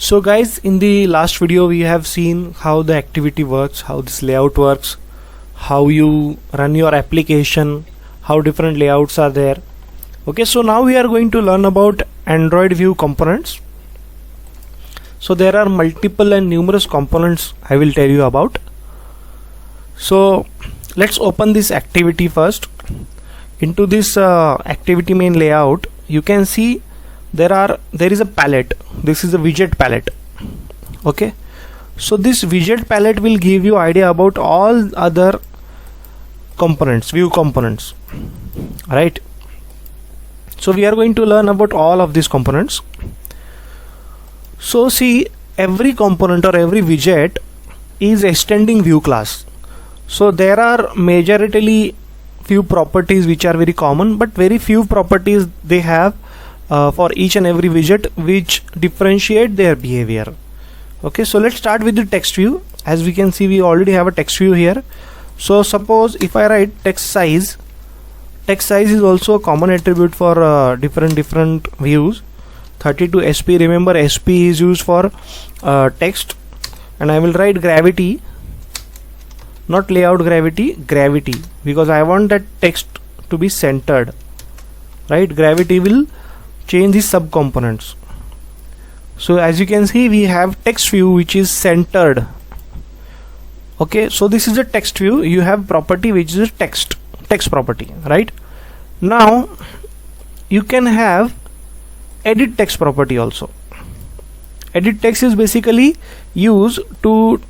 So guys, in the last video we have seen how the activity works, how this layout works, how you run your application, how different layouts are there. Okay, so now we are going to learn about Android view components. So there are multiple and numerous components I will tell you about. So let's open this activity first. Into this activity main layout, you can see there is a palette. This is a widget palette. Okay, so this widget palette will give you idea about all other components, view components, right? So we are going to learn about all of these components. So see, every component or every widget is extending view class. So there are majorly few properties which are very common, but very few properties they have for each and every widget which differentiate their behavior. Okay, so let's start with the text view. As we can see, we already have a text view here. So suppose if I write text size is also a common attribute for different views. 32 SP, remember SP is used for text, and I will write gravity, not layout gravity, because I want that text to be centered, right? Gravity will change the sub components. So as you can see, we have text view which is centered. Okay, so this is a text view. You have property which is a text property, right? Now you can have edit text property also. Edit text is basically used to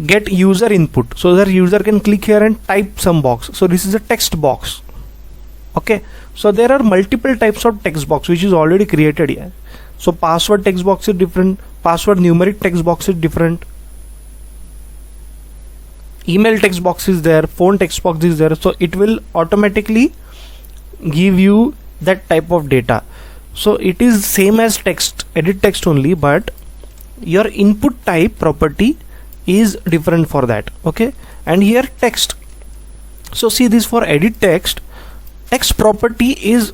get user input, so that user can click here and type some box. So this is a text box. Okay, so there are multiple types of text box which is already created here. So password text box is different, password numeric text box is different, email text box is there, phone text box is there. So it will automatically give you that type of data. So it is same as text, edit text only, but your input type property is different for that. Okay, and here text. So see, this for edit text property is,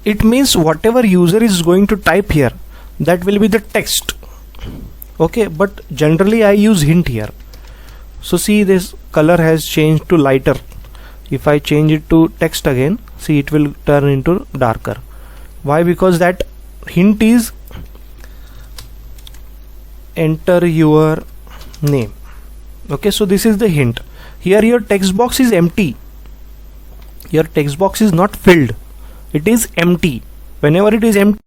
it means whatever user is going to type here, that will be the text. Okay, but generally I use hint here. So see, this color has changed to lighter. If I change it to text again, see, it will turn into darker. Why? Because that hint is enter your name. Okay, so this is the hint. Here your text box is empty. Your text box is not filled. It is empty. Whenever it is empty,